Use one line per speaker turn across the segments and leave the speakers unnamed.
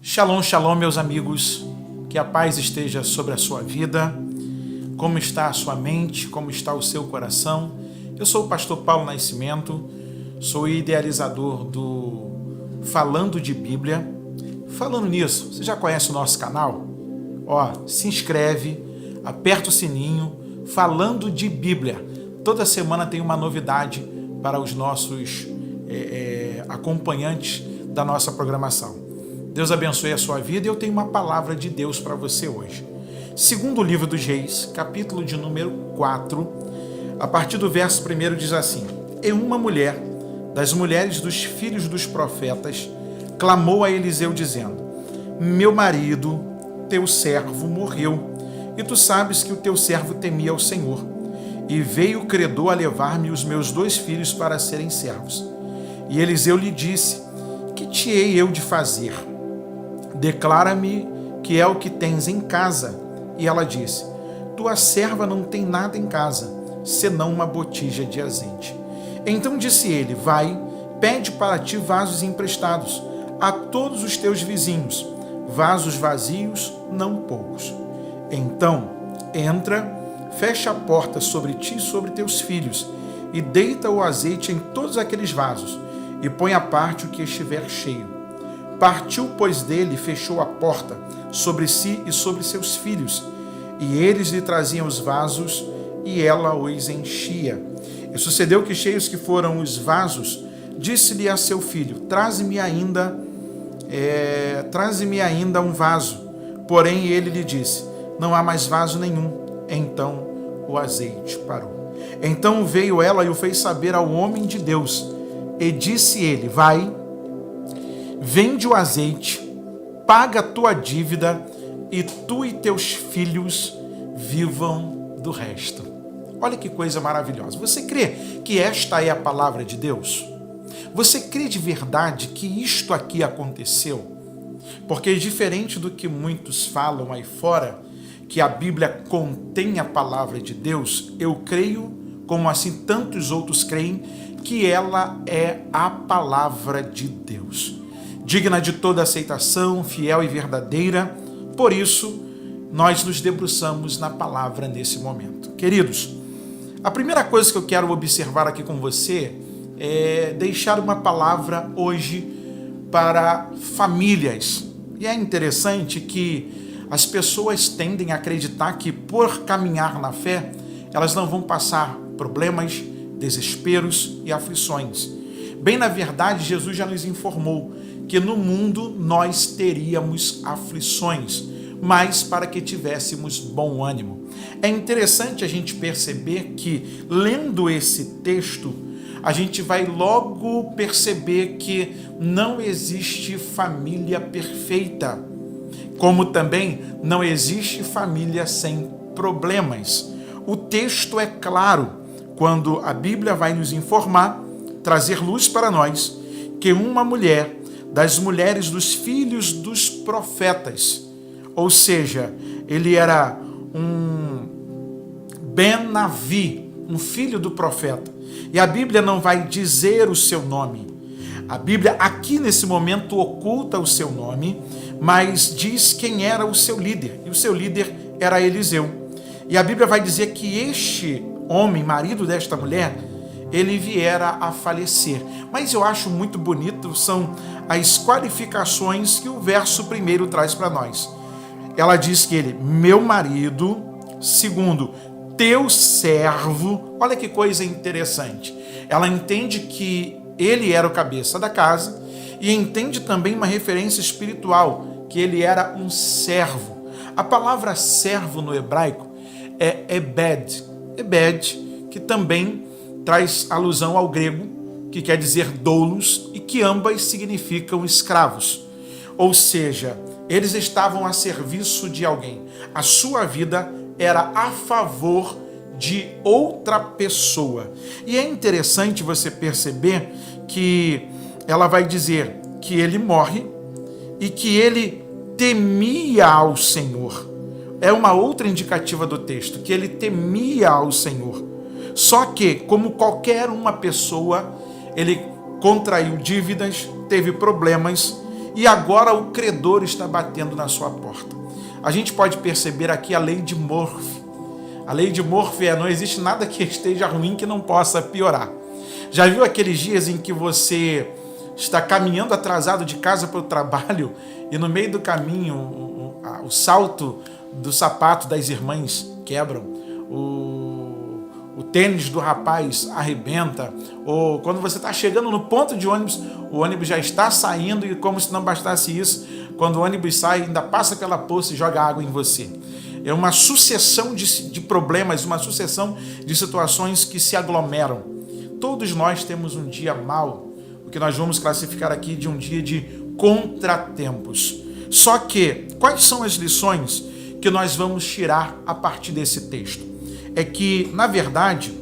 Shalom, shalom, meus amigos, que a paz esteja sobre a sua vida. Como está a sua mente, como está o seu coração? Eu sou o pastor Paulo Nascimento, sou idealizador do Falando de Bíblia. Falando nisso, você já conhece o nosso canal? Se inscreve, aperta o sininho, Falando de Bíblia. Toda semana tem uma novidade para os nossos acompanhantes da nossa programação. Deus abençoe a sua vida e eu tenho uma palavra de Deus para você hoje. Segundo o livro dos Reis, capítulo de número 4, a partir do verso 1 diz assim: E uma mulher, das mulheres dos filhos dos profetas, clamou a Eliseu dizendo: Meu marido, teu servo, morreu, e tu sabes que o teu servo temia ao Senhor. E veio o credor a levar-me os meus 2 filhos para serem servos. E Eliseu lhe disse: Que te hei eu de fazer? Declara-me que é o que tens em casa. E ela disse: Tua serva não tem nada em casa, senão uma botija de azeite. Então disse ele: Vai, pede para ti vasos emprestados a todos os teus vizinhos, vasos vazios, não poucos. Então entra, fecha a porta sobre ti e sobre teus filhos, e deita o azeite em todos aqueles vasos, e põe à parte o que estiver cheio. Partiu, pois, dele e fechou a porta sobre si e sobre seus filhos, e eles lhe traziam os vasos, e ela os enchia. E sucedeu que, cheios que foram os vasos, disse-lhe a seu filho: Traze-me ainda um vaso. Porém ele lhe disse: Não há mais vaso nenhum. Então o azeite parou. Então veio ela e o fez saber ao homem de Deus. E disse ele: Vai, vende o azeite, paga a tua dívida, e tu e teus filhos vivam do resto. Olha que coisa maravilhosa. Você crê que esta é a palavra de Deus? Você crê de verdade que isto aqui aconteceu? Porque diferente do que muitos falam aí fora, que a Bíblia contém a palavra de Deus, eu creio, como assim tantos outros creem, que ela é a palavra de Deus, digna de toda aceitação, fiel e verdadeira. Por isso, nós nos debruçamos na palavra nesse momento. Queridos, a primeira coisa que eu quero observar aqui com você é deixar uma palavra hoje para famílias. E é interessante que as pessoas tendem a acreditar que, por caminhar na fé, elas não vão passar problemas, desesperos e aflições. Bem, na verdade, Jesus já nos informou que no mundo nós teríamos aflições, mas para que tivéssemos bom ânimo. É interessante a gente perceber que, lendo esse texto, a gente vai logo perceber que não existe família perfeita, como também não existe família sem problemas. O texto é claro quando a Bíblia vai nos informar, trazer luz para nós, que uma mulher das mulheres dos filhos dos profetas, ou seja, ele era um Ben-Navi, um filho do profeta, e a Bíblia não vai dizer o seu nome. A Bíblia aqui nesse momento oculta o seu nome, mas diz quem era o seu líder, e o seu líder era Eliseu. E a Bíblia vai dizer que este homem, marido desta mulher, ele viera a falecer. Mas eu acho muito bonito, são as qualificações que o verso 1 traz para nós. Ela diz que ele, meu marido, segundo, teu servo. Olha que coisa interessante. Ela entende que ele era o cabeça da casa e entende também uma referência espiritual, que ele era um servo. A palavra servo no hebraico é ebed. Ebed, que também traz alusão ao grego, que quer dizer doulos, e que ambas significam escravos. Ou seja, eles estavam a serviço de alguém. A sua vida era a favor de outra pessoa. E é interessante você perceber que ela vai dizer que ele morre e que ele temia ao Senhor. É uma outra indicativa do texto, que ele temia ao Senhor. Só que, como qualquer uma pessoa, ele contraiu dívidas, teve problemas, e agora o credor está batendo na sua porta. A gente pode perceber aqui a lei de Murphy. A lei de Murphy não existe nada que esteja ruim que não possa piorar. Já viu aqueles dias em que você está caminhando atrasado de casa para o trabalho e no meio do caminho o salto do sapato das irmãs quebram, o tênis do rapaz arrebenta, ou quando você está chegando no ponto de ônibus, o ônibus já está saindo e como se não bastasse isso, quando o ônibus sai, ainda passa pela poça e joga água em você. É uma sucessão de problemas, uma sucessão de situações que se aglomeram. Todos nós temos um dia mau, o que nós vamos classificar aqui de um dia de contratempos. Só que, quais são as lições que nós vamos tirar a partir desse texto? É que, na verdade,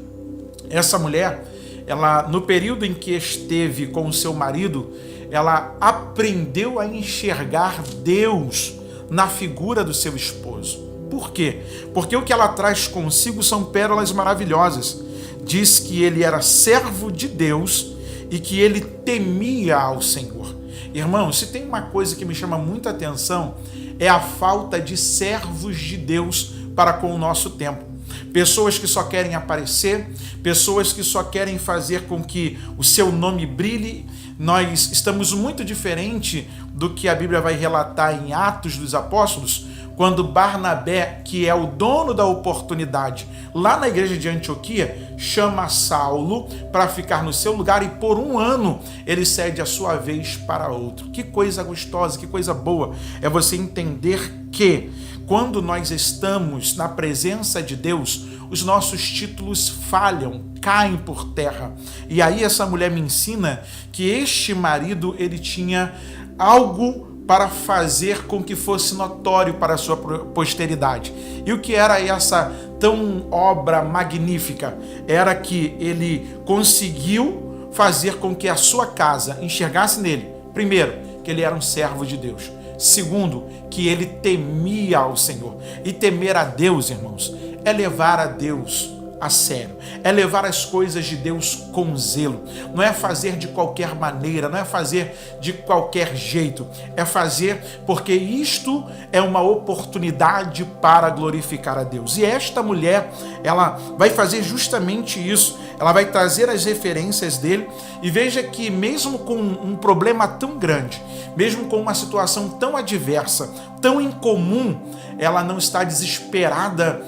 essa mulher, ela, no período em que esteve com o seu marido, ela aprendeu a enxergar Deus na figura do seu esposo. Por quê? Porque o que ela traz consigo são pérolas maravilhosas. Diz que ele era servo de Deus e que ele temia ao Senhor. Irmão, se tem uma coisa que me chama muita atenção, é a falta de servos de Deus para com o nosso tempo. Pessoas que só querem aparecer, pessoas que só querem fazer com que o seu nome brilhe. Nós estamos muito diferente do que a Bíblia vai relatar em Atos dos Apóstolos, quando Barnabé, que é o dono da oportunidade, lá na igreja de Antioquia, chama Saulo para ficar no seu lugar e por 1 ano ele cede a sua vez para outro. Que coisa gostosa, que coisa boa é você entender que quando nós estamos na presença de Deus, os nossos títulos falham, caem por terra. E aí essa mulher me ensina que este marido, ele tinha algo para fazer com que fosse notório para a sua posteridade. E o que era essa tão obra magnífica? Era que ele conseguiu fazer com que a sua casa enxergasse nele, primeiro, que ele era um servo de Deus. Segundo, que ele temia ao Senhor. E temer a Deus, irmãos, é levar a Deus a sério, é levar as coisas de Deus com zelo, não é fazer de qualquer maneira, não é fazer de qualquer jeito, é fazer porque isto é uma oportunidade para glorificar a Deus. E esta mulher, ela vai fazer justamente isso, ela vai trazer as referências dele, e veja que mesmo com um problema tão grande, mesmo com uma situação tão adversa, tão incomum, ela não está desesperada,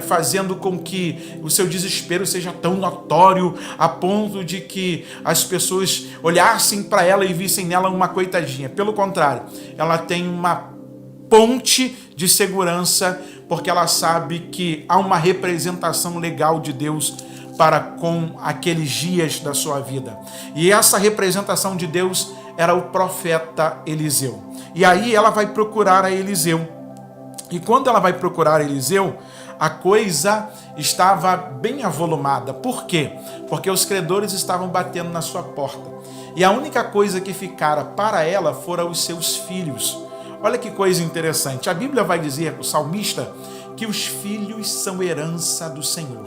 fazendo com que o seu desespero seja tão notório a ponto de que as pessoas olhassem para ela e vissem nela uma coitadinha. Pelo contrário, ela tem uma ponte de segurança, porque ela sabe que há uma representação legal de Deus para com aqueles dias da sua vida. E essa representação de Deus era o profeta Eliseu. E aí ela vai procurar a Eliseu. E quando ela vai procurar Eliseu, a coisa estava bem avolumada. Por quê? Porque os credores estavam batendo na sua porta. E a única coisa que ficara para ela foram os seus filhos. Olha que coisa interessante. A Bíblia vai dizer, o salmista, que os filhos são herança do Senhor.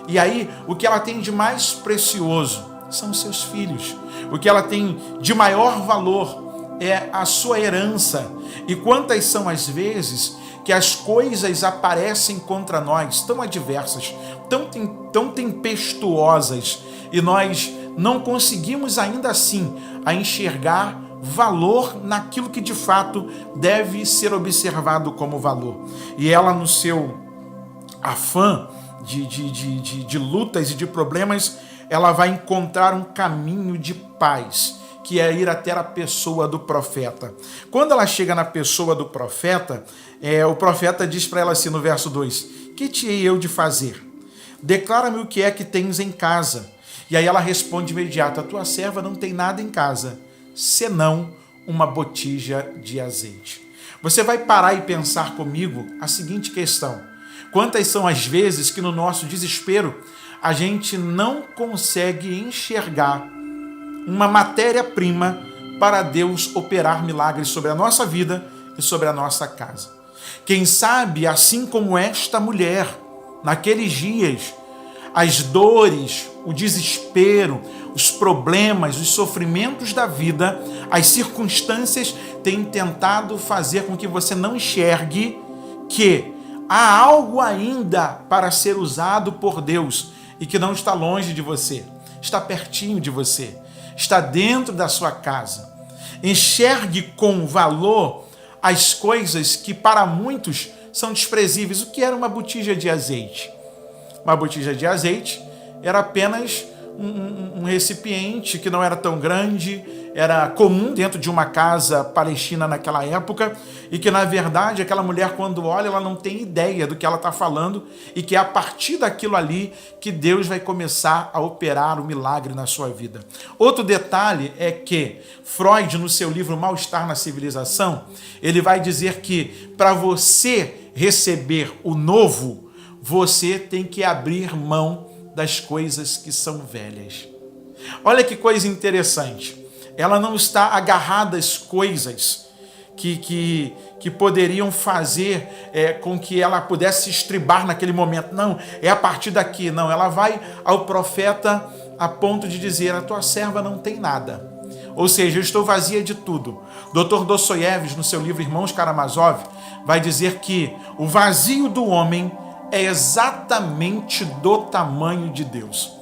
E aí, o que ela tem de mais precioso são os seus filhos. O que ela tem de maior valor é a sua herança. E quantas são as vezes que as coisas aparecem contra nós, tão adversas, tão tempestuosas, e nós não conseguimos ainda assim a enxergar valor naquilo que de fato deve ser observado como valor. E ela, no seu afã de lutas e de problemas, ela vai encontrar um caminho de paz, que é ir até a pessoa do profeta. Quando ela chega na pessoa do profeta, o profeta diz para ela assim no verso 2, que te hei eu de fazer? Declara-me o que é que tens em casa. E aí ela responde de imediato, a tua serva não tem nada em casa, senão uma botija de azeite. Você vai parar e pensar comigo a seguinte questão, quantas são as vezes que no nosso desespero a gente não consegue enxergar uma matéria-prima para Deus operar milagres sobre a nossa vida e sobre a nossa casa. Quem sabe, assim como esta mulher, naqueles dias, as dores, o desespero, os problemas, os sofrimentos da vida, as circunstâncias têm tentado fazer com que você não enxergue que há algo ainda para ser usado por Deus e que não está longe de você, está pertinho de você, está dentro da sua casa. Enxergue com valor as coisas que para muitos são desprezíveis. O que era uma botija de azeite? Uma botija de azeite era apenas um recipiente que não era tão grande, era comum dentro de uma casa palestina naquela época, e que, na verdade, aquela mulher, quando olha, ela não tem ideia do que ela está falando, e que é a partir daquilo ali que Deus vai começar a operar o milagre na sua vida. Outro detalhe é que Freud, no seu livro Mal-Estar na Civilização, ele vai dizer que para você receber o novo, você tem que abrir mão das coisas que são velhas. Olha que coisa interessante. Ela não está agarrada às coisas que poderiam fazer com que ela pudesse estribar naquele momento. Não, é a partir daqui. Não, ela vai ao profeta a ponto de dizer: a tua serva não tem nada. Ou seja, eu estou vazia de tudo. Dr. Dostoiévski, no seu livro Irmãos Karamazov, vai dizer que o vazio do homem é exatamente do tamanho de Deus.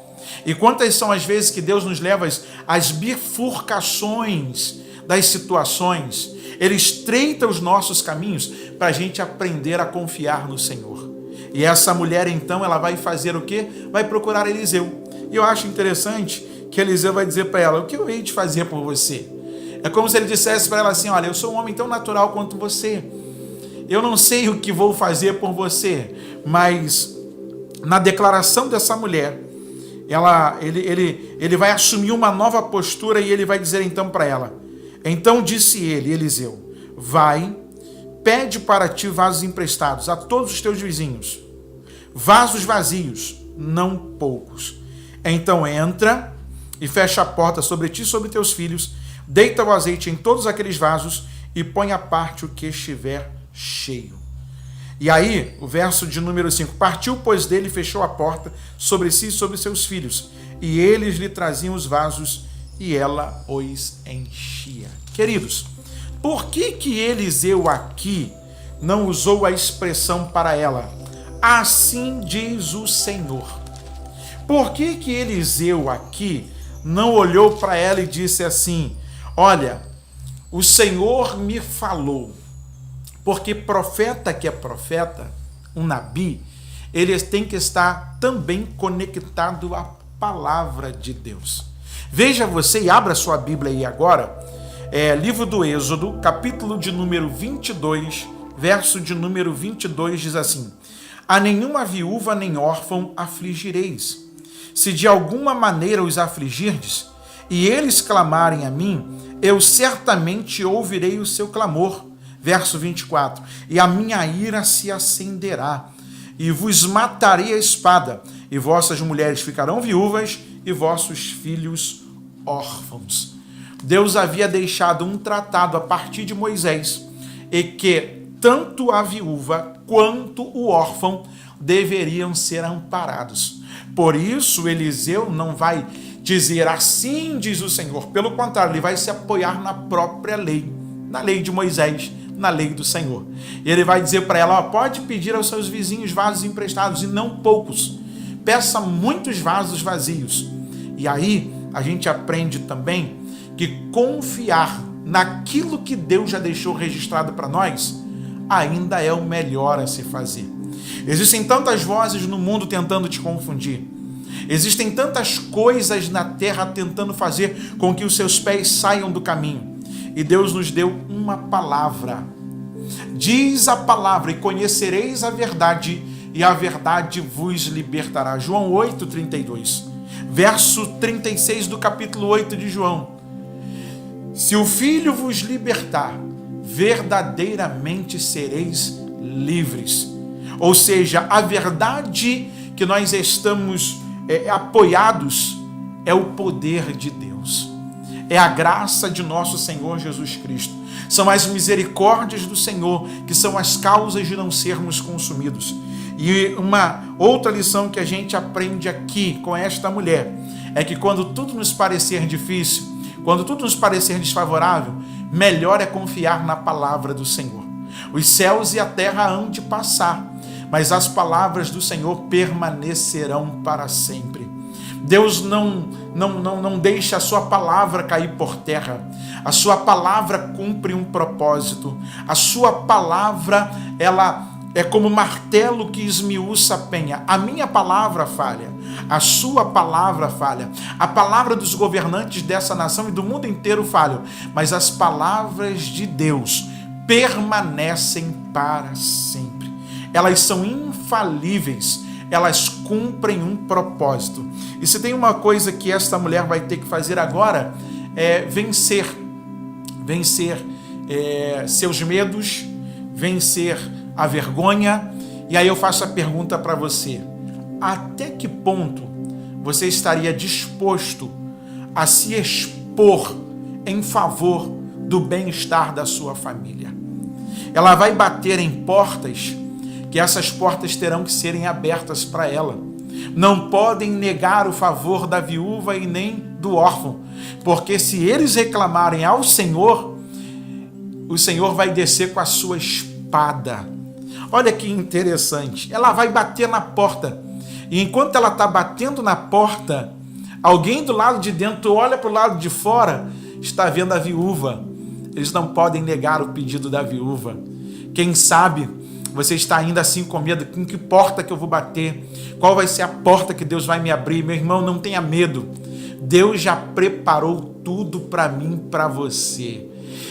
E quantas são as vezes que Deus nos leva às bifurcações das situações, Ele estreita os nossos caminhos para a gente aprender a confiar no Senhor. E essa mulher, então, ela vai fazer o quê? Vai procurar Eliseu. E eu acho interessante que Eliseu vai dizer para ela: o que eu hei de fazer por você? É como se ele dissesse para ela assim: olha, eu sou um homem tão natural quanto você. Eu não sei o que vou fazer por você, mas na declaração dessa mulher, ele vai assumir uma nova postura e ele vai dizer então para ela: então disse ele, Eliseu, vai, pede para ti vasos emprestados a todos os teus vizinhos, vasos vazios, não poucos. Então entra e fecha a porta sobre ti e sobre teus filhos, deita o azeite em todos aqueles vasos e põe à parte o que estiver cheio. E aí, o verso de número 5, partiu, pois, dele e fechou a porta sobre si e sobre seus filhos, e eles lhe traziam os vasos, e ela os enchia. Queridos, por que Eliseu aqui não usou a expressão para ela: assim diz o Senhor? Por que Eliseu aqui não olhou para ela e disse assim: olha, o Senhor me falou? Porque profeta que é profeta, um nabi, ele tem que estar também conectado à palavra de Deus. Veja você e abra sua Bíblia aí agora, livro do Êxodo, capítulo de número 22, verso de número 22, diz assim: a nenhuma viúva nem órfão afligireis. Se de alguma maneira os afligirdes, e eles clamarem a mim, eu certamente ouvirei o seu clamor. Verso 24, e a minha ira se acenderá, e vos matarei a espada, e vossas mulheres ficarão viúvas, e vossos filhos órfãos. Deus havia deixado um tratado a partir de Moisés, e que tanto a viúva quanto o órfão deveriam ser amparados. Por isso, Eliseu não vai dizer assim diz o Senhor, pelo contrário, ele vai se apoiar na própria lei, na lei de Moisés, na lei do Senhor. E ele vai dizer para ela: pode pedir aos seus vizinhos vasos emprestados, e não poucos. Peça muitos vasos vazios. E aí a gente aprende também que confiar naquilo que Deus já deixou registrado para nós ainda é o melhor a se fazer. Existem tantas vozes no mundo tentando te confundir. Existem tantas coisas na terra tentando fazer com que os seus pés saiam do caminho. E Deus nos deu uma palavra. Diz a palavra: e conhecereis a verdade, e a verdade vos libertará. João 8:32. Verso 36 do capítulo 8 de João. Se o Filho vos libertar, verdadeiramente sereis livres. Ou seja, a verdade que nós estamos apoiados é o poder de Deus. É a graça de nosso Senhor Jesus Cristo. São as misericórdias do Senhor que são as causas de não sermos consumidos. E uma outra lição que a gente aprende aqui com esta mulher é que quando tudo nos parecer difícil, quando tudo nos parecer desfavorável, melhor é confiar na palavra do Senhor. Os céus e a terra hão de passar, mas as palavras do Senhor permanecerão para sempre. Deus não deixa a sua palavra cair por terra. A sua palavra cumpre um propósito. A sua palavra, ela é como martelo que esmiuça a penha. A minha palavra falha, a sua palavra falha, a palavra dos governantes dessa nação e do mundo inteiro falham, mas as palavras de Deus permanecem para sempre. Elas são infalíveis, elas cumprem um propósito. E se tem uma coisa que esta mulher vai ter que fazer agora, é vencer seus medos, vencer a vergonha. E aí eu faço a pergunta para você: até que ponto você estaria disposto a se expor em favor do bem-estar da sua família? Ela vai bater em portas, que essas portas terão que serem abertas para ela. Não podem negar o favor da viúva e nem do órfão, porque se eles reclamarem ao Senhor, o Senhor vai descer com a sua espada. Olha que interessante, ela vai bater na porta, e enquanto ela está batendo na porta, alguém do lado de dentro olha para o lado de fora, está vendo a viúva. Eles não podem negar o pedido da viúva. Quem sabe você está ainda assim com medo: com que porta que eu vou bater? Qual vai ser a porta que Deus vai me abrir? Meu irmão, não tenha medo. Deus já preparou tudo para mim, para você.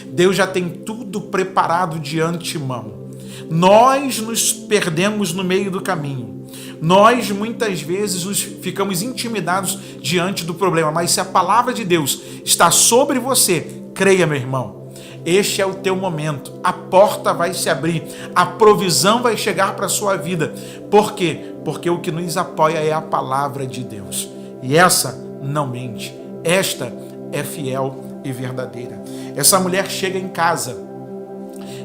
Deus já tem tudo preparado de antemão. Nós nos perdemos no meio do caminho. Nós muitas vezes ficamos intimidados diante do problema, mas se a palavra de Deus está sobre você, creia, meu irmão, este é o teu momento. A porta vai se abrir, a provisão vai chegar para a sua vida. Por quê? Porque o que nos apoia é a palavra de Deus. E essa não mente. Esta é fiel e verdadeira. Essa mulher chega em casa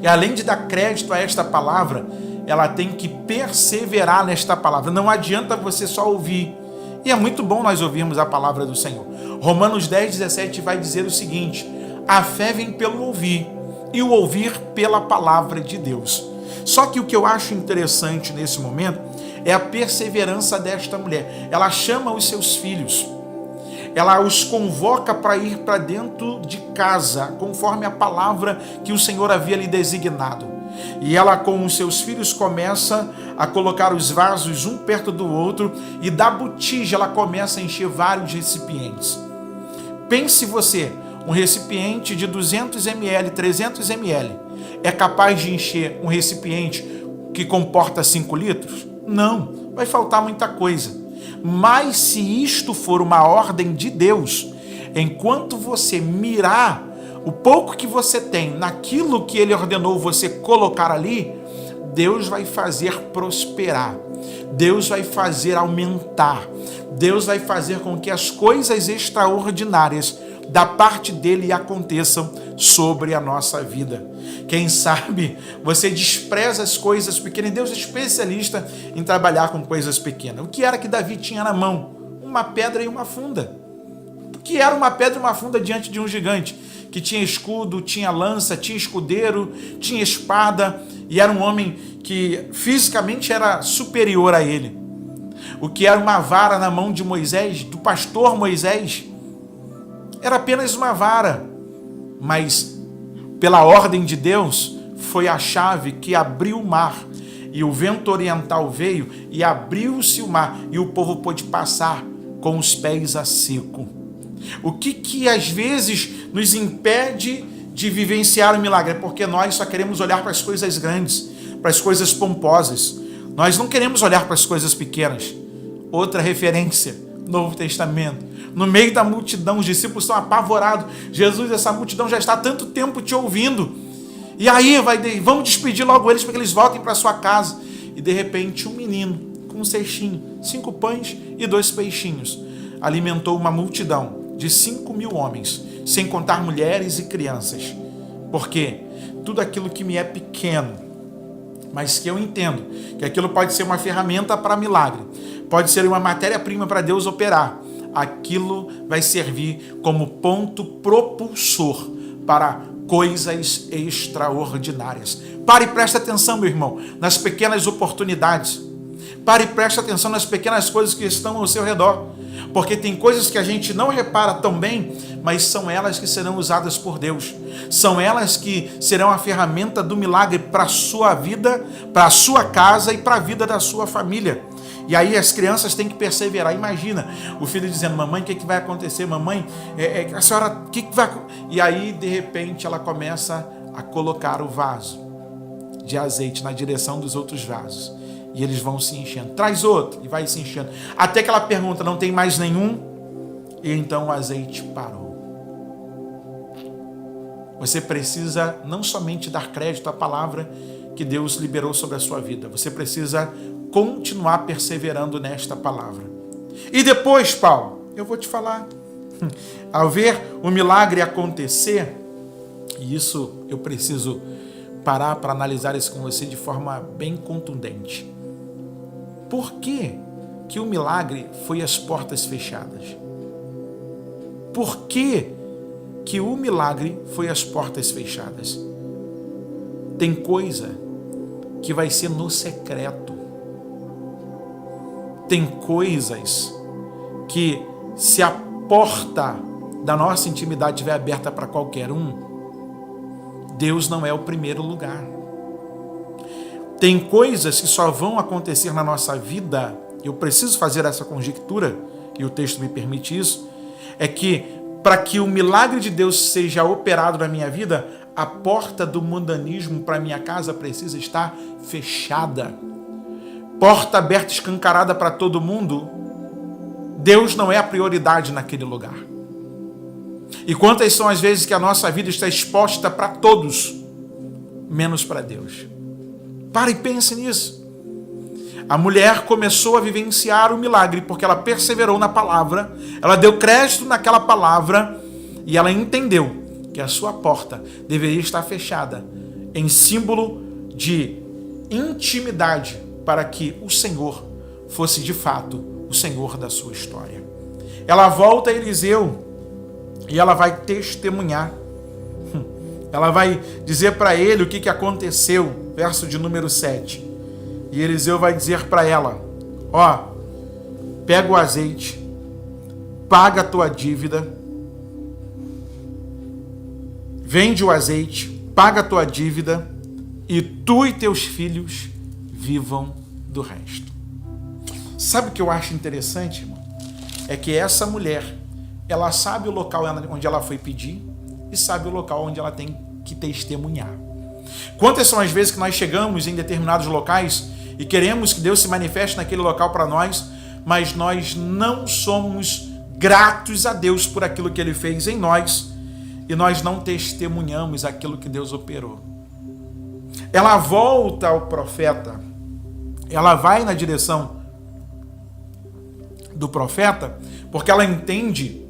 e, além de dar crédito a esta palavra, ela tem que perseverar nesta palavra. Não adianta você só ouvir. E é muito bom nós ouvirmos a palavra do Senhor. Romanos 10:17 vai dizer o seguinte: a fé vem pelo ouvir, e o ouvir pela palavra de Deus. Só que o que eu acho interessante nesse momento é a perseverança desta mulher. Ela chama os seus filhos, ela os convoca para ir para dentro de casa, conforme a palavra que o Senhor havia lhe designado. E ela, com os seus filhos, começa a colocar os vasos um perto do outro, e da botija ela começa a encher vários recipientes. Pense você, um recipiente de 200 ml, 300 ml, é capaz de encher um recipiente que comporta 5 litros? Não, vai faltar muita coisa. Mas se isto for uma ordem de Deus, enquanto você mirar o pouco que você tem naquilo que Ele ordenou você colocar ali, Deus vai fazer prosperar, Deus vai fazer aumentar, Deus vai fazer com que as coisas extraordinárias da parte dele aconteçam sobre a nossa vida. Quem sabe você despreza as coisas pequenas. Deus é especialista em trabalhar com coisas pequenas. O que era que Davi tinha na mão? Uma pedra e uma funda. O que era uma pedra e uma funda diante de um gigante que tinha escudo, tinha lança, tinha escudeiro, tinha espada, e era um homem que fisicamente era superior a ele? O que era uma vara na mão de Moisés, do pastor Moisés, era apenas uma vara, mas pela ordem de Deus foi a chave que abriu o mar, e o vento oriental veio e abriu-se o mar, e o povo pôde passar com os pés a seco. O que às vezes nos impede de vivenciar o milagre? É porque nós só queremos olhar para as coisas grandes, para as coisas pomposas. Nós não queremos olhar para as coisas pequenas. Outra referência, Novo Testamento. No meio da multidão, os discípulos estão apavorados. Jesus, essa multidão já está há tanto tempo te ouvindo. E aí, vamos despedir logo eles para que eles voltem para sua casa. E de repente, um menino com um cestinho, 5 pães e 2 peixinhos, alimentou uma multidão de 5.000 homens, sem contar mulheres e crianças. Porque tudo aquilo que me é pequeno, mas que eu entendo que aquilo pode ser uma ferramenta para milagre, pode ser uma matéria-prima para Deus operar, aquilo vai servir como ponto propulsor para coisas extraordinárias. Pare e preste atenção, meu irmão, nas pequenas oportunidades. Pare e preste atenção nas pequenas coisas que estão ao seu redor. Porque tem coisas que a gente não repara tão bem, mas são elas que serão usadas por Deus. São elas que serão a ferramenta do milagre para a sua vida, para a sua casa e para a vida da sua família. E aí as crianças têm que perseverar. Imagina o filho dizendo: mamãe, o que vai acontecer? Mamãe, a senhora, o que vai acontecer? E aí, de repente, ela começa a colocar o vaso de azeite na direção dos outros vasos. E eles vão se enchendo. Traz outro. E vai se enchendo. Até que ela pergunta: não tem mais nenhum? E então o azeite parou. Você precisa não somente dar crédito à palavra que Deus liberou sobre a sua vida. Você precisa continuar perseverando nesta palavra. E depois, Paulo, eu vou te falar. Ao ver o milagre acontecer, e isso eu preciso parar para analisar isso com você de forma bem contundente. Por que que o milagre foi às portas fechadas? Por que que o milagre foi às portas fechadas? Tem coisa que vai ser no secreto. Tem coisas que, se a porta da nossa intimidade estiver aberta para qualquer um, Deus não é o primeiro lugar. Tem coisas que só vão acontecer na nossa vida, eu preciso fazer essa conjectura, e o texto me permite isso, é que para que o milagre de Deus seja operado na minha vida, a porta do mundanismo para minha casa precisa estar fechada. Porta aberta, escancarada para todo mundo, Deus não é a prioridade naquele lugar. E quantas são as vezes que a nossa vida está exposta para todos, menos para Deus? Para e pense nisso. A mulher começou a vivenciar o milagre porque ela perseverou na palavra, ela deu crédito naquela palavra e ela entendeu que a sua porta deveria estar fechada em símbolo de intimidade para que o Senhor fosse de fato o Senhor da sua história. Ela volta a Eliseu e ela vai testemunhar. Ela vai dizer para ele o que aconteceu, verso de número 7. E Eliseu vai dizer para ela: ó, pega o azeite, paga a tua dívida, vende o azeite, paga a tua dívida, e tu e teus filhos vivam do resto. Sabe o que eu acho interessante, irmão? É que essa mulher, ela sabe o local onde ela foi pedir e sabe o local onde ela tem que testemunhar. Quantas são as vezes que nós chegamos em determinados locais e queremos que Deus se manifeste naquele local para nós, mas nós não somos gratos a Deus por aquilo que Ele fez em nós e nós não testemunhamos aquilo que Deus operou. Ela volta ao profeta, ela vai na direção do profeta, porque ela entende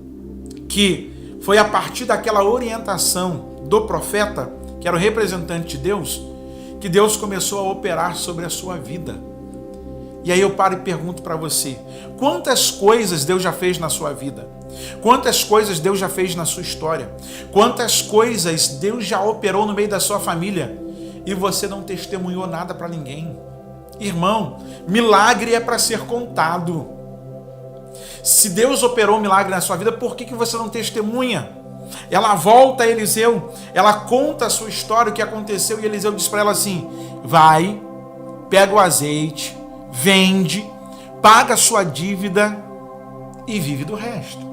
que foi a partir daquela orientação do profeta, que era o representante de Deus, que Deus começou a operar sobre a sua vida. E aí eu paro e pergunto para você: quantas coisas Deus já fez na sua vida? Quantas coisas Deus já fez na sua história? Quantas coisas Deus já operou no meio da sua família? E você não testemunhou nada para ninguém. Irmão, milagre é para ser contado. Se Deus operou um milagre na sua vida, por que você não testemunha? Ela volta a Eliseu, ela conta a sua história, o que aconteceu, e Eliseu diz para ela assim: vai, pega o azeite, vende, paga a sua dívida e vive do resto.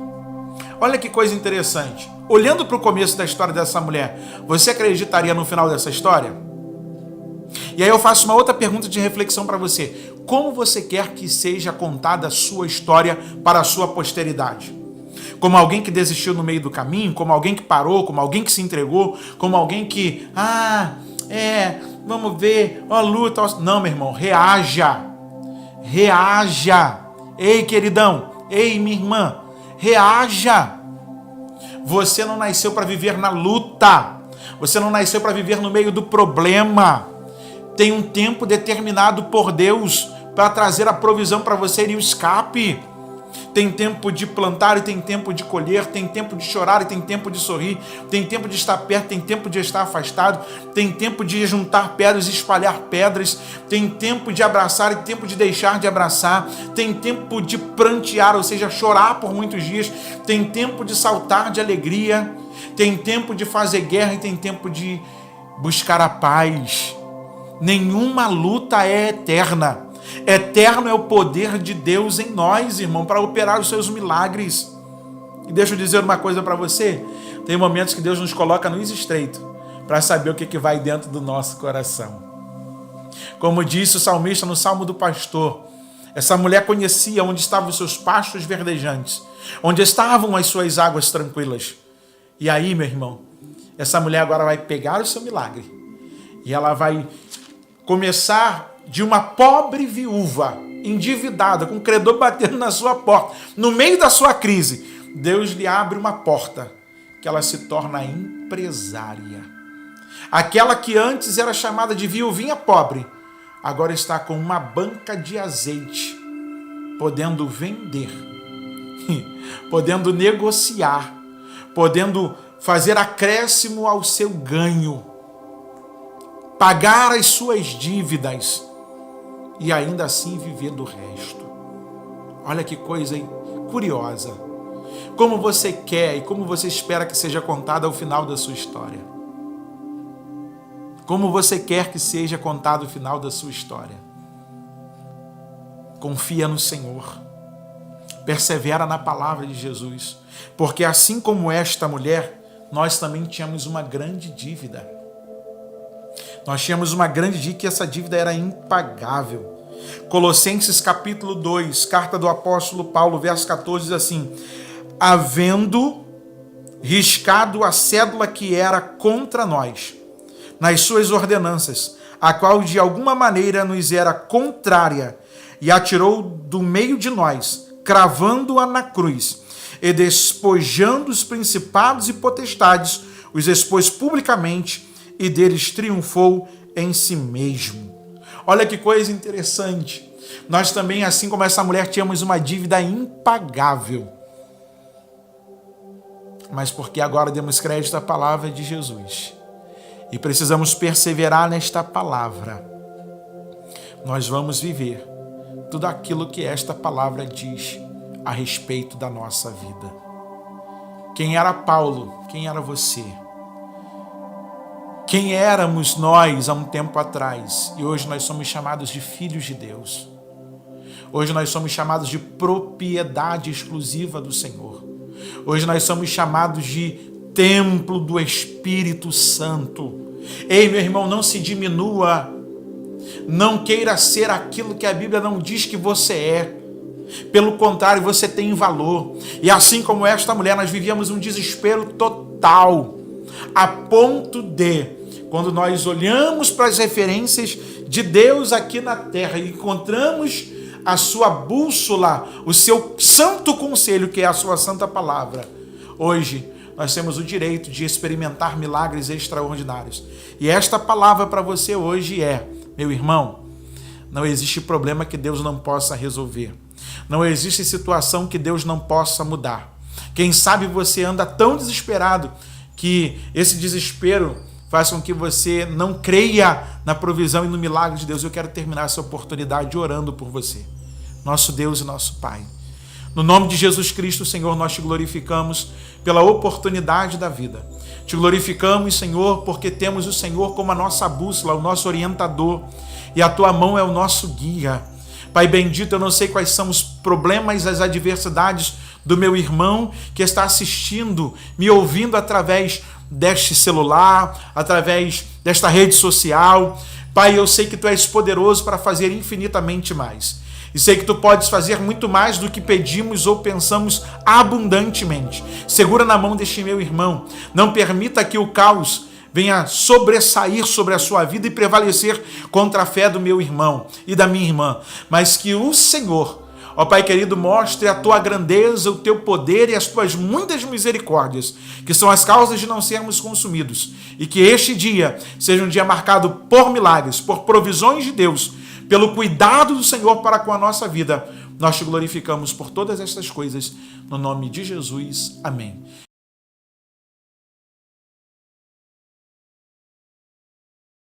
Olha que coisa interessante. Olhando para o começo da história dessa mulher, você acreditaria no final dessa história? E aí eu faço uma outra pergunta de reflexão para você. Como você quer que seja contada a sua história para a sua posteridade? Como alguém que desistiu no meio do caminho? Como alguém que parou? Como alguém que se entregou? Como alguém que, vamos ver, luta. Não, meu irmão, reaja. Reaja. Ei, queridão. Ei, minha irmã. Reaja. Você não nasceu para viver na luta. Você não nasceu para viver no meio do problema. Tem um tempo determinado por Deus para trazer a provisão para você e o escape. Tem tempo de plantar e tem tempo de colher, tem tempo de chorar e tem tempo de sorrir, tem tempo de estar perto, tem tempo de estar afastado, tem tempo de juntar pedras e espalhar pedras, tem tempo de abraçar e tempo de deixar de abraçar, tem tempo de prantear, ou seja, chorar por muitos dias, tem tempo de saltar de alegria, tem tempo de fazer guerra e tem tempo de buscar a paz. Nenhuma luta é eterna. Eterno é o poder de Deus em nós, irmão, para operar os seus milagres. E deixa eu dizer uma coisa para você. Tem momentos que Deus nos coloca nos estreitos para saber o que vai dentro do nosso coração. Como disse o salmista no Salmo do Pastor, essa mulher conhecia onde estavam os seus pastos verdejantes, onde estavam as suas águas tranquilas. E aí, meu irmão, essa mulher agora vai pegar o seu milagre e ela vai começar de uma pobre viúva, endividada, com o credor batendo na sua porta, no meio da sua crise, Deus lhe abre uma porta, que ela se torna empresária. Aquela que antes era chamada de viuvinha pobre, agora está com uma banca de azeite, podendo vender, podendo negociar, podendo fazer acréscimo ao seu ganho, pagar as suas dívidas, e ainda assim viver do resto. Olha que coisa curiosa. Como você quer e como você espera que seja contada ao final da sua história. Como você quer que seja contado o final da sua história. Confia no Senhor. Persevera na palavra de Jesus. Porque assim como esta mulher, nós também tínhamos uma grande dívida. Nós tínhamos uma grande dívida que essa dívida era impagável. Colossenses capítulo 2, carta do apóstolo Paulo, verso 14, diz assim: havendo riscado a cédula que era contra nós, nas suas ordenanças, a qual de alguma maneira nos era contrária, e atirou do meio de nós, cravando-a na cruz, e despojando os principados e potestades, os expôs publicamente, e deles triunfou em si mesmo. Olha que coisa interessante. Nós também, assim como essa mulher, tínhamos uma dívida impagável. Mas porque agora demos crédito à palavra de Jesus e precisamos perseverar nesta palavra, nós vamos viver tudo aquilo que esta palavra diz a respeito da nossa vida. Quem era Paulo? Quem era você? Quem éramos nós há um tempo atrás? E hoje nós somos chamados de filhos de Deus. Hoje nós somos chamados de propriedade exclusiva do Senhor. Hoje nós somos chamados de templo do Espírito Santo. Ei, meu irmão, não se diminua. Não queira ser aquilo que a Bíblia não diz que você é. Pelo contrário, você tem valor. E assim como esta mulher, nós vivíamos um desespero total, a ponto de, quando nós olhamos para as referências de Deus aqui na terra e encontramos a sua bússola, o seu santo conselho, que é a sua santa palavra, hoje nós temos o direito de experimentar milagres extraordinários. E esta palavra para você hoje é: meu irmão, não existe problema que Deus não possa resolver. Não existe situação que Deus não possa mudar. Quem sabe você anda tão desesperado que esse desespero faz com que você não creia na provisão e no milagre de Deus. Eu quero terminar essa oportunidade orando por você. Nosso Deus e nosso Pai, no nome de Jesus Cristo, Senhor, nós te glorificamos pela oportunidade da vida. Te glorificamos, Senhor, porque temos o Senhor como a nossa bússola, o nosso orientador, e a tua mão é o nosso guia. Pai bendito, eu não sei quais são os problemas, as adversidades do meu irmão que está assistindo, me ouvindo através deste celular, através desta rede social. Pai, eu sei que tu és poderoso para fazer infinitamente mais. E sei que tu podes fazer muito mais do que pedimos ou pensamos abundantemente. Segura na mão deste meu irmão. Não permita que o caos venha sobressair sobre a sua vida e prevalecer contra a fé do meu irmão e da minha irmã. Mas que o Senhor Ó Pai querido, mostre a tua grandeza, o teu poder e as tuas muitas misericórdias, que são as causas de não sermos consumidos. E que este dia seja um dia marcado por milagres, por provisões de Deus, pelo cuidado do Senhor para com a nossa vida. Nós te glorificamos por todas estas coisas. No nome de Jesus. Amém.